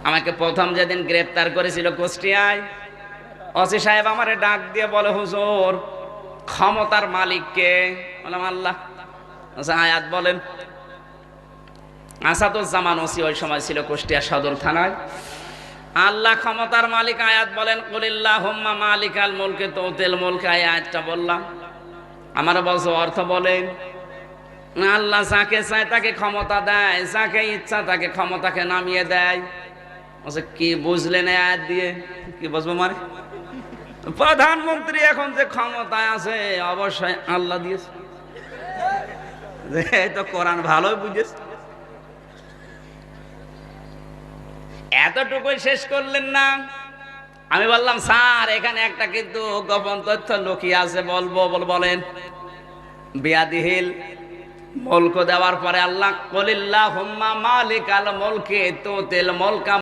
আমাকে প্রথম যেদিন গ্রেফতার করেছিল কুষ্টিয়ায়, ওসি সাহেব আমারে ডাক দিয়ে বলে, হুজুর ক্ষমতার মালিক কে? বললাম আল্লাহ। আচ্ছা আয়াত বলেন। আসাদুজ্জামান ওসি ওই সময় ছিল কুষ্টিয়া সদর থানায়। আল্লাহ ক্ষমতার মালিক, আয়াত বলেন কুলিল্লাহুম্মা মালিকাল মুলকি তুতিল মুলকা। এই আয়াতটা বললাম। আমার বলছো অর্থ বলেন। আল্লাহ যাকে চায় তাকে ক্ষমতা দেয়, যাকে ইচ্ছা তাকে ক্ষমতাকে নামিয়ে দেয়। আচ্ছা কি বুঝলেন এই আয়াত দিয়ে? কি বুঝবো মানে? প্রধানমন্ত্রী এখন যে ক্ষমতায় আছে অবশ্যই আল্লাহ দিয়েছে। এই তো কোরআন ভালোই বুঝেছে। এতটুকুই শেষ করলেন না। আমি বললাম স্যার এখানে একটা কিন্তু গোপন তথ্য লুকিয়ে আছে, বলবো। বলেন। বিয়াদিহিল মুলক দেওয়ার পরে আল্লাহ কুলিল্লাহুম্মা মালিকাল মুলকি তুতিল মুলকা